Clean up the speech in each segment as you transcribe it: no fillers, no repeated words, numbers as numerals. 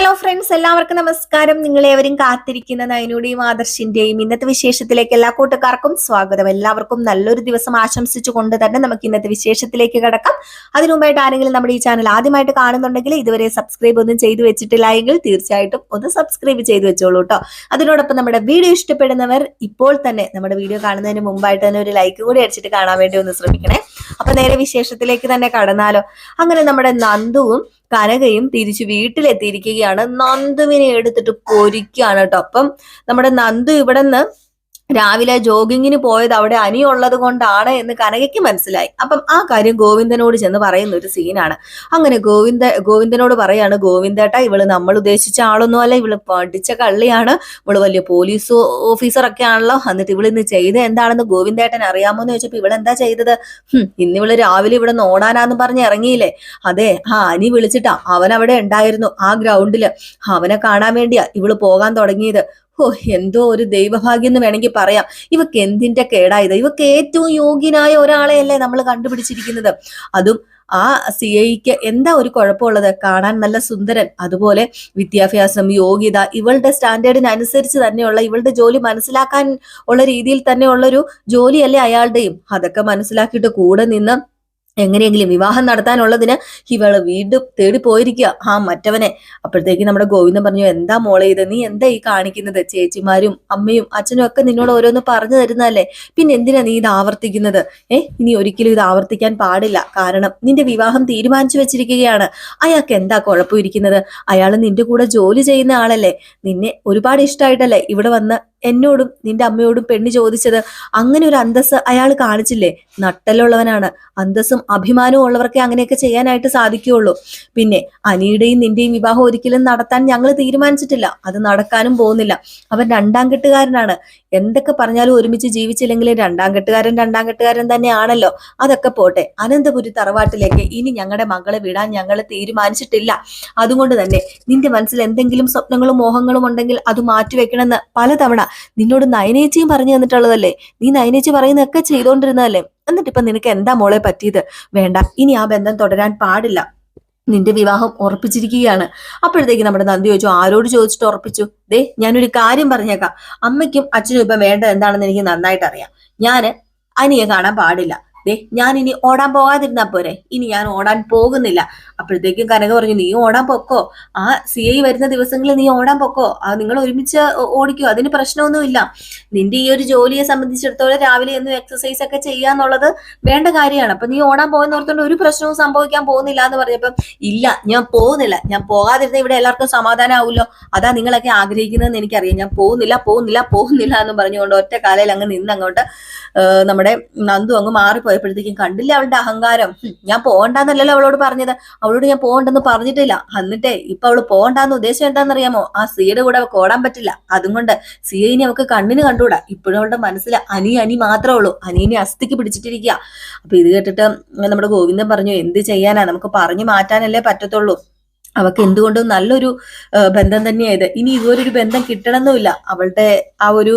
Hello friends, എല്ലാവർക്കും നമസ്കാരം. നിങ്ങളേവരും കാത്തിരിക്കുന്ന നയനയുടെയും ആദർശിന്റെയും ഇന്നത്തെ വിശേഷത്തിലേക്ക് എല്ലാ കൂട്ടുകാർക്കും സ്വാഗതം. എല്ലാവർക്കും നല്ലൊരു ദിവസം ആശംസിച്ചുകൊണ്ട് തന്നെ നമുക്ക് ഇന്നത്തെ വിശേഷത്തിലേക്ക് കടക്കാം. അതിനു മുമ്പായിട്ട് ആരെങ്കിലും നമ്മുടെ ഈ ചാനൽ ആദ്യമായിട്ട് കാണുന്നുണ്ടെങ്കിൽ ഇതുവരെ സബ്സ്ക്രൈബ് ഒന്നും ചെയ്തു വെച്ചിട്ടില്ല എങ്കിൽ തീർച്ചയായിട്ടും ഒന്ന് സബ്സ്ക്രൈബ് ചെയ്തു വെച്ചോളൂ കേട്ടോ. അതിനോടൊപ്പം നമ്മുടെ വീഡിയോ ഇഷ്ടപ്പെടുന്നവർ ഇപ്പോൾ തന്നെ നമ്മുടെ വീഡിയോ കാണുന്നതിന് മുമ്പായിട്ട് തന്നെ ഒരു ലൈക്ക് കൂടി അടിച്ചിട്ട് കാണാൻ വേണ്ടി ഒന്ന് ശ്രമിക്കണേ. അപ്പൊ നേരെ വിശേഷത്തിലേക്ക് തന്നെ കടന്നാലോ. അങ്ങനെ നമ്മുടെ നന്ദുവും കനകയും തിരിച്ചു വീട്ടിലെത്തിയിരിക്കുകയാണ്. നന്ദുവിനെ എടുത്തിട്ട് പൊരിക്കുകയാണ് കേട്ടോ. അപ്പം നമ്മുടെ നന്ദു ഇവിടെ നിന്ന് രാവിലെ ജോഗിങ്ങിന് പോയത് അവിടെ അനിയുള്ളത് കൊണ്ടാണ് എന്ന് കനകയ്ക്ക് മനസ്സിലായി. അപ്പം ആ കാര്യം ഗോവിന്ദനോട് ചെന്ന് പറയുന്ന ഒരു സീനാണ്. അങ്ങനെ ഗോവിന്ദനോട് പറയാണ്, ഗോവിന്ദേട്ടാ, ഇവള് നമ്മൾ ഉദ്ദേശിച്ച ആളൊന്നും അല്ല, ഇവള് പഠിച്ച കള്ളിയാണ്, ഇവള് വലിയ പോലീസ് ഓഫീസറൊക്കെ ആണല്ലോ, എന്നിട്ട് ഇവള് ഇന്ന് ചെയ്ത് എന്താണെന്ന് ഗോവിന്ദേട്ടൻ അറിയാമോ എന്ന് ചോദിച്ചപ്പോ ഇവളെന്താ ചെയ്തത്? ഇന്നിവള് രാവിലെ ഇവിടെ ഓടാനാന്ന് പറഞ്ഞ് ഇറങ്ങിയില്ലേ? അതെ, അനി വിളിച്ചിട്ടാ, അവൻ അവിടെ ഉണ്ടായിരുന്നു ആ ഗ്രൗണ്ടില്, അവനെ കാണാൻ വേണ്ടിയാ ഇവള് പോകാൻ തുടങ്ങിയത്. എന്തോ ഒരു ദൈവഭാഗ്യം എന്ന് വേണമെങ്കിൽ പറയാം. ഇവക്ക് എന്തിന്റെ കേടായത്? ഇവക്ക് ഏറ്റവും യോഗ്യനായ ഒരാളെയല്ലേ നമ്മൾ കണ്ടുപിടിച്ചിരിക്കുന്നത്. അതും ആ CIക്ക് എന്താ ഒരു കുഴപ്പമുള്ളത്? കാണാൻ നല്ല സുന്ദരൻ, അതുപോലെ വിദ്യാഭ്യാസം, യോഗ്യത, ഇവളുടെ സ്റ്റാൻഡേർഡിനനുസരിച്ച് തന്നെയുള്ള, ഇവളുടെ ജോലി മനസ്സിലാക്കാൻ ഉള്ള രീതിയിൽ തന്നെയുള്ളൊരു ജോലിയല്ലേ അയാളുടെയും. അതൊക്കെ മനസ്സിലാക്കിയിട്ട് കൂടെ നിന്ന് എങ്ങനെയെങ്കിലും വിവാഹം നടത്താനുള്ളതിന് ഇവള് വീണ്ടും തേടി പോയിരിക്കുക മറ്റവനെ. അപ്പോഴത്തേക്ക് നമ്മുടെ ഗോവിന്ദൻ പറഞ്ഞു, എന്താ മോളെ ഇത്? നീ എന്താ ഈ കാണിക്കുന്നത്? ചേച്ചിമാരും അമ്മയും അച്ഛനും ഒക്കെ നിന്നോട് ഓരോന്ന് പറഞ്ഞു തരുന്നതല്ലേ, പിന്നെ എന്തിനാ നീ ഇത് ആവർത്തിക്കുന്നത്? ഇനി ഒരിക്കലും ഇത് ആവർത്തിക്കാൻ പാടില്ല. കാരണം നിന്റെ വിവാഹം തീരുമാനിച്ചു വെച്ചിരിക്കുകയാണ്. അയാൾക്ക് എന്താ കുഴപ്പമിരിക്കുന്നത്? അയാൾ നിന്റെ കൂടെ ജോലി ചെയ്യുന്ന ആളല്ലേ. നിന്നെ ഒരുപാട് ഇഷ്ടമായിട്ടല്ലേ ഇവിടെ വന്ന് എന്നോടും നിന്റെ അമ്മയോടും പെണ്ണ് ചോദിച്ചത്. അങ്ങനെ ഒരു അന്തസ് അയാൾ കാണിച്ചില്ലേ? നട്ടലുള്ളവനാണ്. അന്തസ്സും അഭിമാനവും ഉള്ളവർക്കെ അങ്ങനെയൊക്കെ ചെയ്യാനായിട്ട് സാധിക്കുകയുള്ളൂ. പിന്നെ അനിയുടെയും നിന്റെയും വിവാഹം ഒരിക്കലും നടത്താൻ ഞങ്ങൾ തീരുമാനിച്ചിട്ടില്ല. അത് നടക്കാനും പോകുന്നില്ല. അവൻ രണ്ടാം കെട്ടുകാരനാണ്. എന്തൊക്കെ പറഞ്ഞാലും ഒരുമിച്ച് ജീവിച്ചില്ലെങ്കിൽ രണ്ടാം കെട്ടുകാരൻ തന്നെയാണല്ലോ. അതൊക്കെ പോട്ടെ, അനന്തപുരി തറവാട്ടിലേക്ക് ഇനി ഞങ്ങളുടെ മകളെ വിടാൻ ഞങ്ങൾ തീരുമാനിച്ചിട്ടില്ല. അതുകൊണ്ട് തന്നെ നിന്റെ മനസ്സിൽ എന്തെങ്കിലും സ്വപ്നങ്ങളും മോഹങ്ങളും ഉണ്ടെങ്കിൽ അത് മാറ്റിവെക്കണമെന്ന് പലതവണ നിന്നോട് നയനേച്ചിയും പറഞ്ഞു തന്നിട്ടുള്ളതല്ലേ. നീ നയനേച്ചി പറയുന്നതൊക്കെ ചെയ്തോണ്ടിരുന്നതല്ലേ. എന്നിട്ടിപ്പൊ നിനക്ക് എന്താ മോളെ പറ്റിയത്? വേണ്ട, ഇനി ആ ബന്ധം തുടരാൻ പാടില്ല. നിന്റെ വിവാഹം ഉറപ്പിച്ചിരിക്കുകയാണ്. അപ്പോഴത്തേക്ക് നമ്മുടെ നന്ദി ചോദിച്ചു, ആരോട് ചോദിച്ചിട്ട് ഉറപ്പിച്ചു? ഞാനൊരു കാര്യം പറഞ്ഞേക്കാം. അമ്മയ്ക്കും അച്ഛനും ഇപ്പം വേണ്ടത് എന്താണെന്ന് എനിക്ക് നന്നായിട്ട് അറിയാം. ഞാന് അനിയെ കാണാൻ പാടില്ല. ഞാൻ ഇനി ഓടാൻ പോകാതിരുന്നാ പോരെ? ഇനി ഞാൻ ഓടാൻ പോകുന്നില്ല. അപ്പോഴത്തേക്കും കനക പറഞ്ഞു, നീ ഓടാൻ പൊക്കോ, ആ CI വരുന്ന ദിവസങ്ങളിൽ നീ ഓടാൻ പൊക്കോ, നിങ്ങൾ ഒരുമിച്ച് ഓടിക്കോ, അതിന് പ്രശ്നമൊന്നുമില്ല. നിന്റെ ഈ ഒരു ജോലിയെ സംബന്ധിച്ചിടത്തോളം രാവിലെ എന്നും എക്സസൈസ് ഒക്കെ ചെയ്യാന്നുള്ളത് വേണ്ട കാര്യമാണ്. അപ്പൊ നീ ഓടാൻ പോകുന്ന ഓർത്തോണ്ട് ഒരു പ്രശ്നവും സംഭവിക്കാൻ പോകുന്നില്ല എന്ന് പറഞ്ഞപ്പം, ഇല്ല, ഞാൻ പോകുന്നില്ല, ഞാൻ പോകാതിരുന്ന ഇവിടെ എല്ലാവർക്കും സമാധാനം ആവുമല്ലോ, അതാ നിങ്ങളൊക്കെ ആഗ്രഹിക്കുന്നതെന്ന് എനിക്കറിയാം, ഞാൻ പോകുന്നില്ല എന്ന് പറഞ്ഞുകൊണ്ട് ഒറ്റ കാലയിൽ അങ്ങ് നിന്നങ്ങോട്ട് നമ്മുടെ നന്ദു അങ്ങ് മാറിപ്പോയപ്പോഴത്തേക്കും കണ്ടില്ല അവളുടെ അഹങ്കാരം. ഞാൻ പോകണ്ടെന്നല്ലല്ലോ അവളോട് പറഞ്ഞത്. അവളോട് ഞാൻ പോകണ്ടെന്ന് പറഞ്ഞിട്ടില്ല. എന്നിട്ടേ ഇപ്പൊ അവള് പോകണ്ടെന്ന് ഉദ്ദേശം എന്താണെന്നറിയാമോ? ആ സിയുടെ കൂടെ അവൾക്ക് ഓടാൻ പറ്റില്ല. അതുകൊണ്ട് സിയനെ അവൾക്ക് കണ്ണിന് കണ്ടുകൂടാ. ഇപ്പോഴും അവളുടെ മനസ്സിൽ അനി മാത്രമേ ഉള്ളൂ. അനിയനെ അസ്ഥിക്ക് പിടിച്ചിട്ടിരിക്കുക. അപ്പൊ ഇത് കേട്ടിട്ട് നമ്മുടെ ഗോവിന്ദൻ പറഞ്ഞു, എന്ത് ചെയ്യാനാ, നമുക്ക് പറഞ്ഞു മാറ്റാനല്ലേ പറ്റത്തുള്ളൂ. അവൾക്ക് എന്തുകൊണ്ടും നല്ലൊരു ബന്ധം തന്നെയായത്. ഇനി ഇതുപോലൊരു ബന്ധം കിട്ടണമെന്നുമില്ല. അവളുടെ ആ ഒരു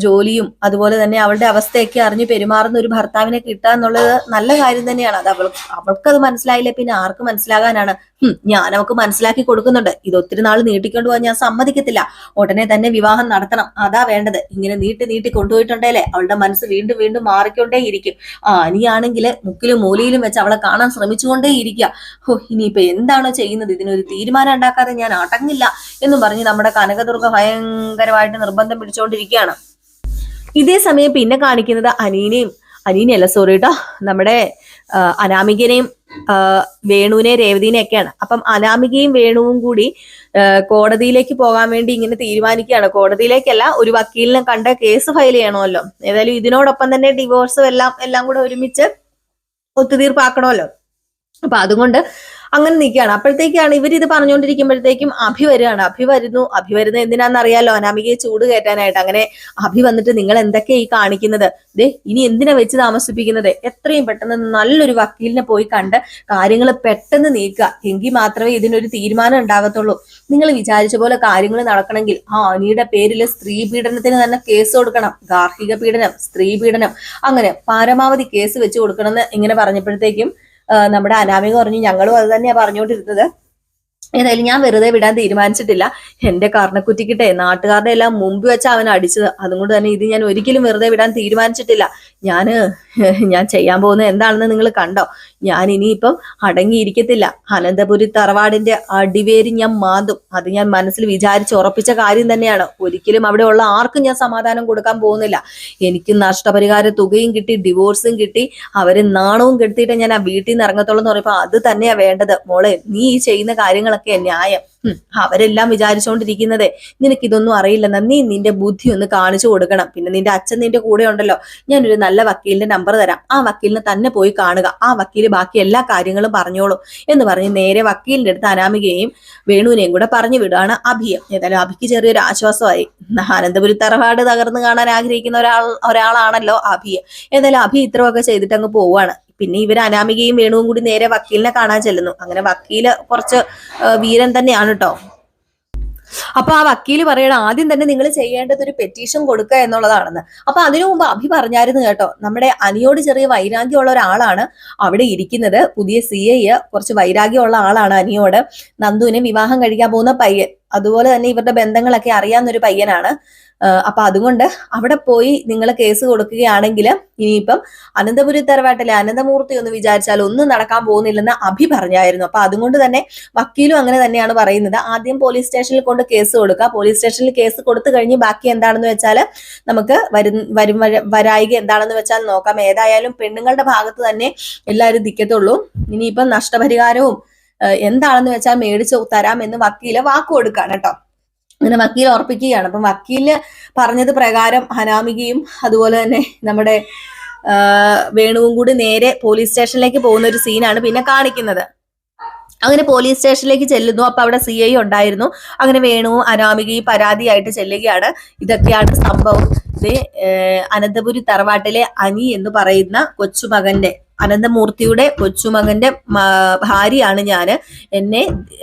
ജോലിയും അതുപോലെ തന്നെ അവളുടെ അവസ്ഥയൊക്കെ അറിഞ്ഞു പെരുമാറുന്ന ഒരു ഭർത്താവിനെ കിട്ടുക എന്നുള്ളത് നല്ല കാര്യം തന്നെയാണ്. അത് അവൾക്കത് മനസ്സിലായില്ലേ, പിന്നെ ആർക്ക് മനസ്സിലാകാനാണ്? ഞാൻ അവൾക്ക് മനസ്സിലാക്കി കൊടുക്കുന്നുണ്ട്. ഇത് ഒത്തിരി നാൾ നീട്ടിക്കൊണ്ടു പോകാൻ ഞാൻ സമ്മതിക്കത്തില്ല. ഉടനെ തന്നെ വിവാഹം നടത്തണം, അതാ വേണ്ടത്. ഇങ്ങനെ നീട്ടി കൊണ്ടുപോയിട്ടുണ്ടേലേ അവളുടെ മനസ്സ് വീണ്ടും വീണ്ടും മാറിക്കൊണ്ടേ ഇരിക്കും. അനിയാണെങ്കിൽ മുക്കിലും മൂലയിലും വെച്ച് അവളെ കാണാൻ ശ്രമിച്ചുകൊണ്ടേ ഇരിക്കുക. ഇനിയിപ്പൊ എന്താണോ ചെയ്യുന്നത്, ഇതിനൊരു തീരുമാനം ഉണ്ടാക്കാതെ ഞാൻ അടങ്ങില്ല എന്നും പറഞ്ഞ് നമ്മുടെ കനകദുർഗ ഭയങ്കരമായിട്ട് നിർബന്ധം പിടിച്ചുകൊണ്ടിരിക്കുകയാണ്. ഇതേ സമയം പിന്നെ കാണിക്കുന്നത് അനീനയല്ല, സോറി കേട്ടോ, നമ്മുടെ അനാമികനെയും വേണുവിനെ രേവതിനെ ഒക്കെയാണ്. അപ്പം അനാമികയും വേണുവും കൂടി കോടതിയിലേക്ക് പോകാൻ വേണ്ടി ഇങ്ങനെ തീരുമാനിക്കുകയാണ്. കോടതിയിലേക്കല്ല, ഒരു വക്കീലിനെ കണ്ട് കേസ് ഫയൽ ചെയ്യണമല്ലോ. ഏതായാലും ഇതിനോടൊപ്പം തന്നെ ഡിവോഴ്സും എല്ലാം കൂടെ ഒരുമിച്ച് ഒത്തുതീർപ്പാക്കണമല്ലോ. അപ്പൊ അതുകൊണ്ട് അങ്ങനെ നിൽക്കുകയാണ്. അപ്പോഴത്തേക്കാണ് ഇവരിത് പറഞ്ഞുകൊണ്ടിരിക്കുമ്പോഴത്തേക്കും അഭി വരുന്നത് എന്തിനാണെന്നറിയാലോ, അനാമികയെ ചൂട് കയറ്റാനായിട്ട്. അങ്ങനെ അഭി വന്നിട്ട്, നിങ്ങൾ എന്തൊക്കെയാ ഈ കാണിക്കുന്നത്? ഇനി എന്തിനാ വെച്ച് താമസിപ്പിക്കുന്നത്? എത്രയും പെട്ടെന്ന് നല്ലൊരു വക്കീലിനെ പോയി കണ്ട് കാര്യങ്ങൾ പെട്ടെന്ന് നീക്കുക, എങ്കിൽ മാത്രമേ ഇതിനൊരു തീരുമാനം ഉണ്ടാകത്തുള്ളൂ. നിങ്ങൾ വിചാരിച്ച പോലെ കാര്യങ്ങൾ നടക്കണമെങ്കിൽ അനിയുടെ പേരിൽ സ്ത്രീ പീഡനത്തിന് തന്നെ കേസ് കൊടുക്കണം. ഗാർഹിക പീഡനം, സ്ത്രീ പീഡനം, അങ്ങനെ പരമാവധി കേസ് വെച്ച് കൊടുക്കണം എന്ന് ഇങ്ങനെ പറഞ്ഞപ്പോഴത്തേക്കും നമ്മുടെ അനാമിക പറഞ്ഞു, ഞങ്ങളും അത് തന്നെയാ പറഞ്ഞുകൊണ്ടിരുന്നത്. ഏതായാലും ഞാൻ വെറുതെ വിടാൻ തീരുമാനിച്ചിട്ടില്ല. എന്റെ കർണക്കുറ്റിക്കിട്ടെ നാട്ടുകാരുടെ എല്ലാം മുമ്പ് വെച്ചാ അവൻ അടിച്ചത്. അതുകൊണ്ട് തന്നെ ഇത് ഞാൻ ഒരിക്കലും വെറുതെ വിടാൻ തീരുമാനിച്ചിട്ടില്ല. ഞാന് ഞാൻ ചെയ്യാൻ പോകുന്നത് എന്താണെന്ന് നിങ്ങൾ കണ്ടോ? ഞാൻ ഇനിയിപ്പം അടങ്ങിയിരിക്കത്തില്ല. അനന്തപുരി തറവാടിന്റെ അടിവേരി ഞാൻ മാന്തും. അത് ഞാൻ മനസ്സിൽ വിചാരിച്ച് ഉറപ്പിച്ച കാര്യം തന്നെയാണ്. ഒരിക്കലും അവിടെ ഉള്ള ആർക്കും ഞാൻ സമാധാനം കൊടുക്കാൻ പോകുന്നില്ല. എനിക്ക് നഷ്ടപരിഹാര തുകയും കിട്ടി, ഡിവോഴ്സും കിട്ടി, അവര് നാണവും കെടുത്തിയിട്ട് ഞാൻ ആ വീട്ടിൽ നിന്ന് ഇറങ്ങത്തുള്ളൂ എന്ന് പറയുമ്പോ അത് തന്നെയാ വേണ്ടത്. മോളെ, നീ ഈ ചെയ്യുന്ന കാര്യങ്ങളൊക്കെ ന്യായം. അവരെല്ലാം വിചാരിച്ചുകൊണ്ടിരിക്കുന്നതേ നിനക്ക് ഇതൊന്നും അറിയില്ലെന്ന. നീ നിന്റെ ബുദ്ധി ഒന്ന് കാണിച്ചു കൊടുക്കണം. പിന്നെ നിന്റെ അച്ഛൻ നിന്റെ കൂടെ ഉണ്ടല്ലോ. ഞാനൊരു നല്ല വക്കീലിന്റെ നമ്പർ തരാം. ആ വക്കീലിനെ തന്നെ പോയി കാണുക. ആ വക്കീല് ബാക്കി എല്ലാ കാര്യങ്ങളും പറഞ്ഞോളൂ എന്ന് പറഞ്ഞ് നേരെ വക്കീലിന്റെ അടുത്ത് അനാമികയെയും വേണുവിനെയും കൂടെ പറഞ്ഞു വിടുകയാണ് അഭിയം. ഏതായാലും അഭിക്ക് ചെറിയൊരു ആശ്വാസമായി. അനന്തപുരി തറവാട് തകർന്നു കാണാൻ ആഗ്രഹിക്കുന്ന ഒരാളാണല്ലോ അഭിയ. ഏതായാലും അഭി ഇത്രയൊക്കെ ചെയ്തിട്ട് അങ്ങ് പോവാണ്. പിന്നെ ഇവർ അനാമികയും വേണുവും കൂടി നേരെ വക്കീലിനെ കാണാൻ ചെല്ലുന്നു. അങ്ങനെ വക്കീല് കുറച്ച് വീരൻ തന്നെയാണ് കേട്ടോ. അപ്പൊ ആ വക്കീല് പറയണം, ആദ്യം തന്നെ നിങ്ങൾ ചെയ്യേണ്ടത് ഒരു പെറ്റീഷൻ കൊടുക്കുക എന്നുള്ളതാണെന്ന്. അപ്പൊ അതിനു മുമ്പ് അഭി പറഞ്ഞായിരുന്നു കേട്ടോ, നമ്മുടെ അനിയോട് ചെറിയ വൈരാഗ്യമുള്ള ഒരാളാണ് അവിടെ ഇരിക്കുന്നത്. പുതിയ CI കുറച്ച് വൈരാഗ്യമുള്ള ആളാണ് അനിയോട്. നന്ദുവിനെ വിവാഹം കഴിക്കാൻ പോകുന്ന പയ്യൻ, അതുപോലെ തന്നെ ഇവരുടെ ബന്ധങ്ങളൊക്കെ അറിയാവുന്നൊരു പയ്യനാണ്. അപ്പൊ അതുകൊണ്ട് അവിടെ പോയി നിങ്ങൾ കേസ് കൊടുക്കുകയാണെങ്കിൽ ഇനിയിപ്പം അനന്തപുരി തറവാട്ടിലെ അനന്തമൂർത്തി ഒന്ന് വിചാരിച്ചാൽ ഒന്നും നടക്കാൻ പോകുന്നില്ലെന്ന് അഭി പറഞ്ഞായിരുന്നു. അപ്പൊ അതുകൊണ്ട് തന്നെ വക്കീലും അങ്ങനെ തന്നെയാണ് പറയുന്നത്. ആദ്യം പോലീസ് സ്റ്റേഷനിൽ കൊണ്ട് കേസ് കൊടുക്കുക. പോലീസ് സ്റ്റേഷനിൽ കേസ് കൊടുത്തു കഴിഞ്ഞ് ബാക്കി എന്താണെന്ന് വെച്ചാൽ നമുക്ക് വരായിക എന്താണെന്ന് വെച്ചാൽ നോക്കാം. ഏതായാലും പെണ്ണുങ്ങളുടെ ഭാഗത്ത് തന്നെ എല്ലാവരും നിൽക്കത്തുള്ളൂ. ഇനിയിപ്പം നഷ്ടപരിഹാരവും എന്താണെന്ന് വെച്ചാൽ മേടിച്ചു തരാം എന്ന് വക്കീല് വാക്ക് കൊടുക്കാണ് കേട്ടോ. അങ്ങനെ വക്കീൽ ഉറപ്പിക്കുകയാണ്. അപ്പം വക്കീല് പറഞ്ഞത് പ്രകാരം അനാമികയും അതുപോലെ തന്നെ നമ്മുടെ വേണുവും കൂടി നേരെ പോലീസ് സ്റ്റേഷനിലേക്ക് പോകുന്ന ഒരു സീനാണ് പിന്നെ കാണിക്കുന്നത്. അങ്ങനെ പോലീസ് സ്റ്റേഷനിലേക്ക് ചെല്ലുന്നു. അപ്പൊ അവിടെ CI ഉണ്ടായിരുന്നു. അങ്ങനെ വേണുവും അനാമികയും പരാതിയായിട്ട് ചെല്ലുകയാണ്. ഇതൊക്കെയാണ് സംഭവം. അനന്തപുരി തറവാട്ടിലെ അനി എന്ന് പറയുന്ന കൊച്ചുമകന്റെ, അനന്തമൂർത്തിയുടെ കൊച്ചുമകന്റെ ഭാര്യയാണ് ഞാന്. എന്നെ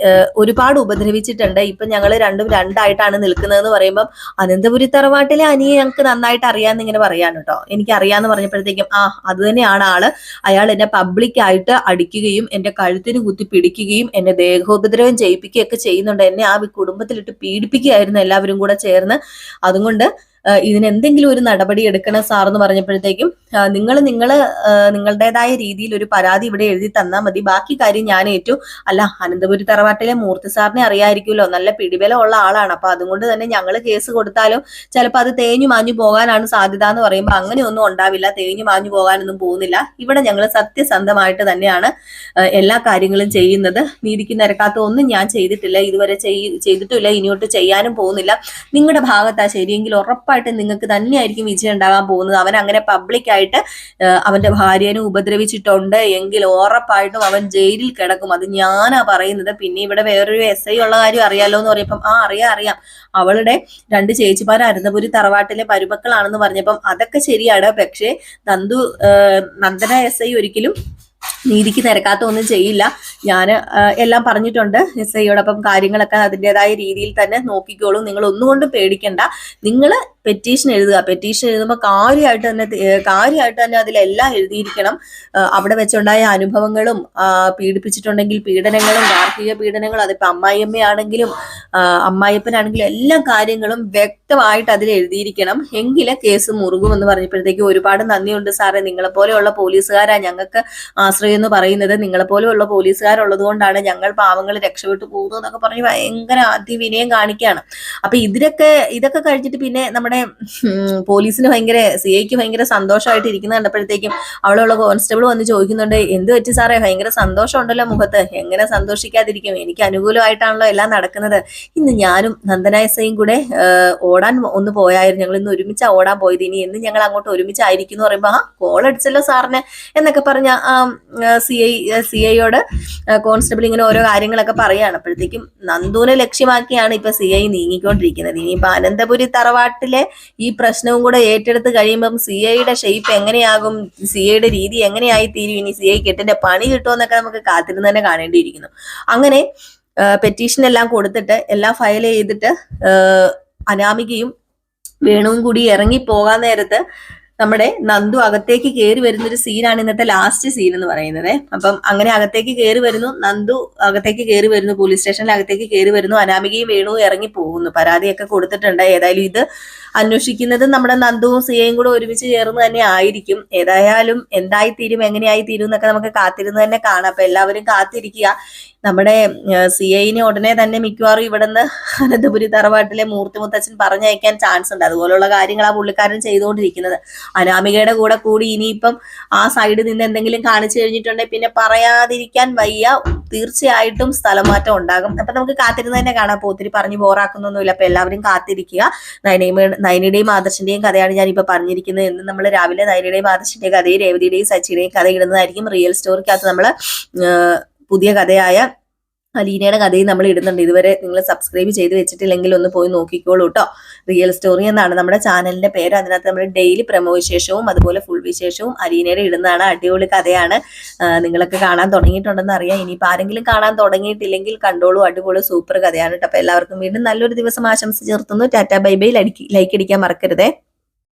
ഒരുപാട് ഉപദ്രവിച്ചിട്ടുണ്ട്. ഇപ്പൊ ഞങ്ങള് രണ്ടായിട്ടാണ് നിൽക്കുന്നതെന്ന് പറയുമ്പം അനന്തപുരി തറവാട്ടിലെ അനിയെ ഞങ്ങൾക്ക് നന്നായിട്ട് അറിയാന്ന് ഇങ്ങനെ പറയാണ് കേട്ടോ. എനിക്ക് അറിയാന്ന് പറഞ്ഞപ്പോഴത്തേക്കും അത് തന്നെയാണ് ആള്. അയാൾ എന്നെ പബ്ലിക്കായിട്ട് അടിക്കുകയും എന്റെ കഴുത്തിന് കുത്തി പിടിക്കുകയും എന്നെ ദേഹോപദ്രവം ചെയ്യിപ്പിക്കുകയൊക്കെ ചെയ്യുന്നുണ്ട്. എന്നെ ആ കുടുംബത്തിലിട്ട് പീഡിപ്പിക്കുകയായിരുന്നു എല്ലാവരും കൂടെ ചേർന്ന്. അതുകൊണ്ട് ഇതിനെന്തെങ്കിലും ഒരു നടപടി എടുക്കണം സാർ എന്ന് പറഞ്ഞപ്പോഴത്തേക്കും നിങ്ങൾ നിങ്ങളുടേതായ രീതിയിൽ ഒരു പരാതി ഇവിടെ എഴുതി തന്നാൽ മതി, ബാക്കി കാര്യം ഞാൻ ഏറ്റു. അല്ല, അനന്തപുരി തറവാട്ടിലെ മൂർത്തി സാറിനെ അറിയായിരിക്കുമല്ലോ, നല്ല പിടിബലം ഉള്ള ആളാണ്. അപ്പൊ അതുകൊണ്ട് തന്നെ ഞങ്ങൾ കേസ് കൊടുത്താലും ചിലപ്പോൾ അത് തേഞ്ഞു മാഞ്ഞു പോകാനാണ് സാധ്യത എന്ന് പറയുമ്പോൾ അങ്ങനെയൊന്നും ഉണ്ടാവില്ല. തേഞ്ഞു മാഞ്ഞു പോകാനൊന്നും പോകുന്നില്ല. ഇവിടെ ഞങ്ങൾ സത്യസന്ധമായിട്ട് തന്നെയാണ് എല്ലാ കാര്യങ്ങളും ചെയ്യുന്നത്. നീതിക്ക് നിരക്കാത്ത ഒന്നും ഞാൻ ചെയ്തിട്ടില്ല, ഇതുവരെ ചെയ്തിട്ടില്ല, ഇനിയോട്ട് ചെയ്യാനും പോകുന്നില്ല. നിങ്ങളുടെ ഭാഗത്താ ശരിയെങ്കിൽ ഉറപ്പായിട്ടും നിങ്ങൾക്ക് തന്നെയായിരിക്കും വിജയം ഉണ്ടാകാൻ പോകുന്നത്. അവൻ അങ്ങനെ പബ്ലിക്കായിട്ട് അവന്റെ ഭാര്യനെ ഉപദ്രവിച്ചിട്ടുണ്ട് എങ്കിൽ ഉറപ്പായിട്ടും അവൻ ജയിലിൽ കിടക്കും. അത് ഞാനാ പറയുന്നത്. പിന്നെ ഇവിടെ വേറൊരു SI ഉള്ള കാര്യം അറിയാലോ എന്ന് പറയുമ്പം അറിയാം. അവളുടെ 2 ചേച്ചിമാർ അനന്തപുരി തറവാട്ടിലെ മരുമക്കളാണെന്ന് പറഞ്ഞപ്പം അതൊക്കെ ശരിയാണ്. പക്ഷേ നന്ദന SI ഒരിക്കലും നീതിക്ക് നിരക്കാത്ത ഒന്നും ചെയ്യില്ല. ഞാൻ എല്ലാം പറഞ്ഞിട്ടുണ്ട് SIയോടൊപ്പം. കാര്യങ്ങളൊക്കെ അതിൻ്റെതായ രീതിയിൽ തന്നെ നോക്കിക്കോളൂ. നിങ്ങൾ ഒന്നുകൊണ്ടും പേടിക്കണ്ട. നിങ്ങൾ പെറ്റീഷൻ എഴുതുക. പെറ്റീഷൻ എഴുതുമ്പോൾ കാര്യമായിട്ട് തന്നെ അതിലെല്ലാം എഴുതിയിരിക്കണം. അവിടെ വെച്ചുണ്ടായ അനുഭവങ്ങളും പീഡിപ്പിച്ചിട്ടുണ്ടെങ്കിൽ പീഡനങ്ങളും ഗാർഹിക പീഡനങ്ങളും, അതിപ്പോ അമ്മായിയമ്മയാണെങ്കിലും അമ്മായിയപ്പനാണെങ്കിലും എല്ലാ കാര്യങ്ങളും വ്യക്തമായിട്ട് അതിൽ എഴുതിയിരിക്കണം. എങ്കിലേ കേസ് മുറുകുമെന്ന് പറഞ്ഞപ്പോഴത്തേക്ക് ഒരുപാട് നന്ദിയുണ്ട് സാറേ. നിങ്ങളെപ്പോലെയുള്ള പോലീസുകാരാ ഞങ്ങൾക്ക് ആശ്രയം എന്ന് പറയുന്നത്. നിങ്ങളെപ്പോലെയുള്ള പോലീസുകാരുള്ളത് കൊണ്ടാണ് ഞങ്ങൾ പാവങ്ങൾ രക്ഷപ്പെട്ടു പോകുന്നു എന്നൊക്കെ പറഞ്ഞ് ഭയങ്കര അതിവിനയം കാണിക്കുകയാണ്. അപ്പൊ ഇതൊക്കെ കഴിഞ്ഞിട്ട് പിന്നെ നമ്മുടെ പോലീസിന് CIക്ക് ഭയങ്കര സന്തോഷമായിട്ട് ഇരിക്കുന്ന കണ്ടപ്പോഴത്തേക്കും അവിടെയുള്ള കോൺസ്റ്റബിൾ വന്ന് ചോദിക്കുന്നുണ്ട്, എന്ത് പറ്റി സാറേ, ഭയങ്കര സന്തോഷം ഉണ്ടല്ലോ മുഖത്ത്, എങ്ങനെ സന്തോഷിക്കാതിരിക്കും, എനിക്ക് അനുകൂലമായിട്ടാണല്ലോ എല്ലാം നടക്കുന്നത്. ഇന്ന് ഞാനും നന്ദന SIയും കൂടെ ഓടാൻ ഒന്ന് പോയായിരുന്നു. ഞങ്ങൾ ഇന്ന് ഒരുമിച്ചാ ഓടാൻ പോയത്. ഇനി എന്ന് ഞങ്ങൾ അങ്ങോട്ട് ഒരുമിച്ചായിരിക്കും എന്ന് പറയുമ്പോ കോൾ അടിച്ചല്ലോ സാറിന് എന്നൊക്കെ പറഞ്ഞ CIയോട് കോൺസ്റ്റബിൾ ഇങ്ങനെ ഓരോ കാര്യങ്ങളൊക്കെ പറയാണ്. അപ്പോഴത്തേക്കും നന്ദുവിനെ ലക്ഷ്യമാക്കിയാണ് ഇപ്പൊ CI നീങ്ങിക്കൊണ്ടിരിക്കുന്നത്. ഇനിയിപ്പൊ അനന്തപുരി തറവാട്ടിലെ ഈ പ്രശ്നവും കൂടെ ഏറ്റെടുത്ത് കഴിയുമ്പം CIയുടെ ഷേപ്പ് എങ്ങനെയാകും, CIയുടെ രീതി എങ്ങനെയായി തീരും, ഇനി CI കെട്ടിന്റെ പണി കിട്ടുമെന്നൊക്കെ നമുക്ക് കാത്തിരുന്ന് തന്നെ കാണേണ്ടിയിരിക്കുന്നു. അങ്ങനെ പെറ്റീഷൻ എല്ലാം കൊടുത്തിട്ട് എല്ലാം ഫയൽ ചെയ്തിട്ട് അനാമികയും വേണുവും കൂടി ഇറങ്ങി പോകാൻ നേരത്ത് നമ്മുടെ നന്ദു അകത്തേക്ക് കയറി വരുന്ന ഒരു സീനാണ് ഇന്നത്തെ ലാസ്റ്റ് സീൻ എന്ന് പറയുന്നത്. അപ്പം അങ്ങനെ അകത്തേക്ക് കയറി വരുന്നു, നന്ദു അകത്തേക്ക് കയറി വരുന്നു, പോലീസ് സ്റ്റേഷനിൽ അകത്തേക്ക് കയറി വരുന്നു. അനാമികയും വേണു ഇറങ്ങി പോകുന്നു, പരാതിയൊക്കെ കൊടുത്തിട്ടുണ്ട്. ഏതായാലും ഇത് അന്വേഷിക്കുന്നത് നമ്മുടെ നന്ദുവും സിയയും കൂടെ ഒരുമിച്ച് ചേർന്ന് തന്നെ ആയിരിക്കും. ഏതായാലും എന്തായിത്തീരും എങ്ങനെയായി തീരും എന്നൊക്കെ നമുക്ക് കാത്തിരുന്ന് തന്നെ കാണാം. അപ്പൊ എല്ലാവരും കാത്തിരിക്കുക. നമ്മുടെ സിഐനെ ഉടനെ തന്നെ മിക്കവാറും ഇവിടുന്ന് അനന്തപുരി തറവാട്ടിലെ മൂർത്തി മുത്തച്ഛൻ പറഞ്ഞയക്കാൻ ചാൻസ് ഉണ്ട്. അതുപോലുള്ള കാര്യങ്ങൾ ആ പുള്ളിക്കാരൻ ചെയ്തുകൊണ്ടിരിക്കുന്നത്. അനാമികയുടെ കൂടെ കൂടി ഇനിയിപ്പം ആ സൈഡിൽ നിന്ന് എന്തെങ്കിലും കാണിച്ചു കഴിഞ്ഞിട്ടുണ്ടെങ്കിൽ പിന്നെ പറയാതിരിക്കാൻ വയ്യ, തീർച്ചയായിട്ടും സ്ഥലം മാറ്റം ഉണ്ടാകും. അപ്പൊ നമുക്ക് കാത്തിരുന്ന് തന്നെ കാണാം. അപ്പൊ ഒത്തിരി പറഞ്ഞു ബോറാക്കുന്നൊന്നുമില്ല. അപ്പൊ എല്ലാവരും കാത്തിരിക്കുക. നയനയുടെയും ആദർശിന്റെയും കഥയാണ് ഞാൻ ഇപ്പൊ പറഞ്ഞിരിക്കുന്നത്. എന്ന് നമ്മൾ രാവിലെ നയനയുടെയും ആദർശിന്റെയും കഥയും രേവതിയുടെയും സച്ചിയുടെയും കഥ ഇടുന്നതായിരിക്കും. റിയൽ സ്റ്റോറിക്കകത്ത് നമ്മള് പുതിയ കഥയായ അലീനയുടെ കഥയും നമ്മൾ ഇടുന്നുണ്ട്. ഇതുവരെ നിങ്ങൾ സബ്സ്ക്രൈബ് ചെയ്ത് വെച്ചിട്ടില്ലെങ്കിൽ ഒന്ന് പോയി നോക്കിക്കോളൂ കേട്ടോ. റിയൽ സ്റ്റോറി എന്നാണ് നമ്മുടെ ചാനലിന്റെ പേര്. അതിനകത്ത് നമ്മൾ ഡെയിലി പ്രമോ വിശേഷവും അതുപോലെ ഫുൾ വിശേഷവും അലീനയുടെ ഇടുന്നതാണ്. അടിപൊളി കഥയാണ്. നിങ്ങളൊക്കെ കാണാൻ തുടങ്ങിയിട്ടുണ്ടെന്ന് അറിയാം. ഇനിയിപ്പോൾ ആരെങ്കിലും കാണാൻ തുടങ്ങിയിട്ടില്ലെങ്കിൽ കണ്ടോളൂ. അടിപൊളി സൂപ്പർ കഥയാണ് കേട്ടോ. അപ്പോൾ എല്ലാവർക്കും വീണ്ടും നല്ലൊരു ദിവസം ആശംസിച്ച് നിർത്തുന്നു. Tata bye bye. ലൈക്ക് അടിക്കാൻ മറക്കരുതേ.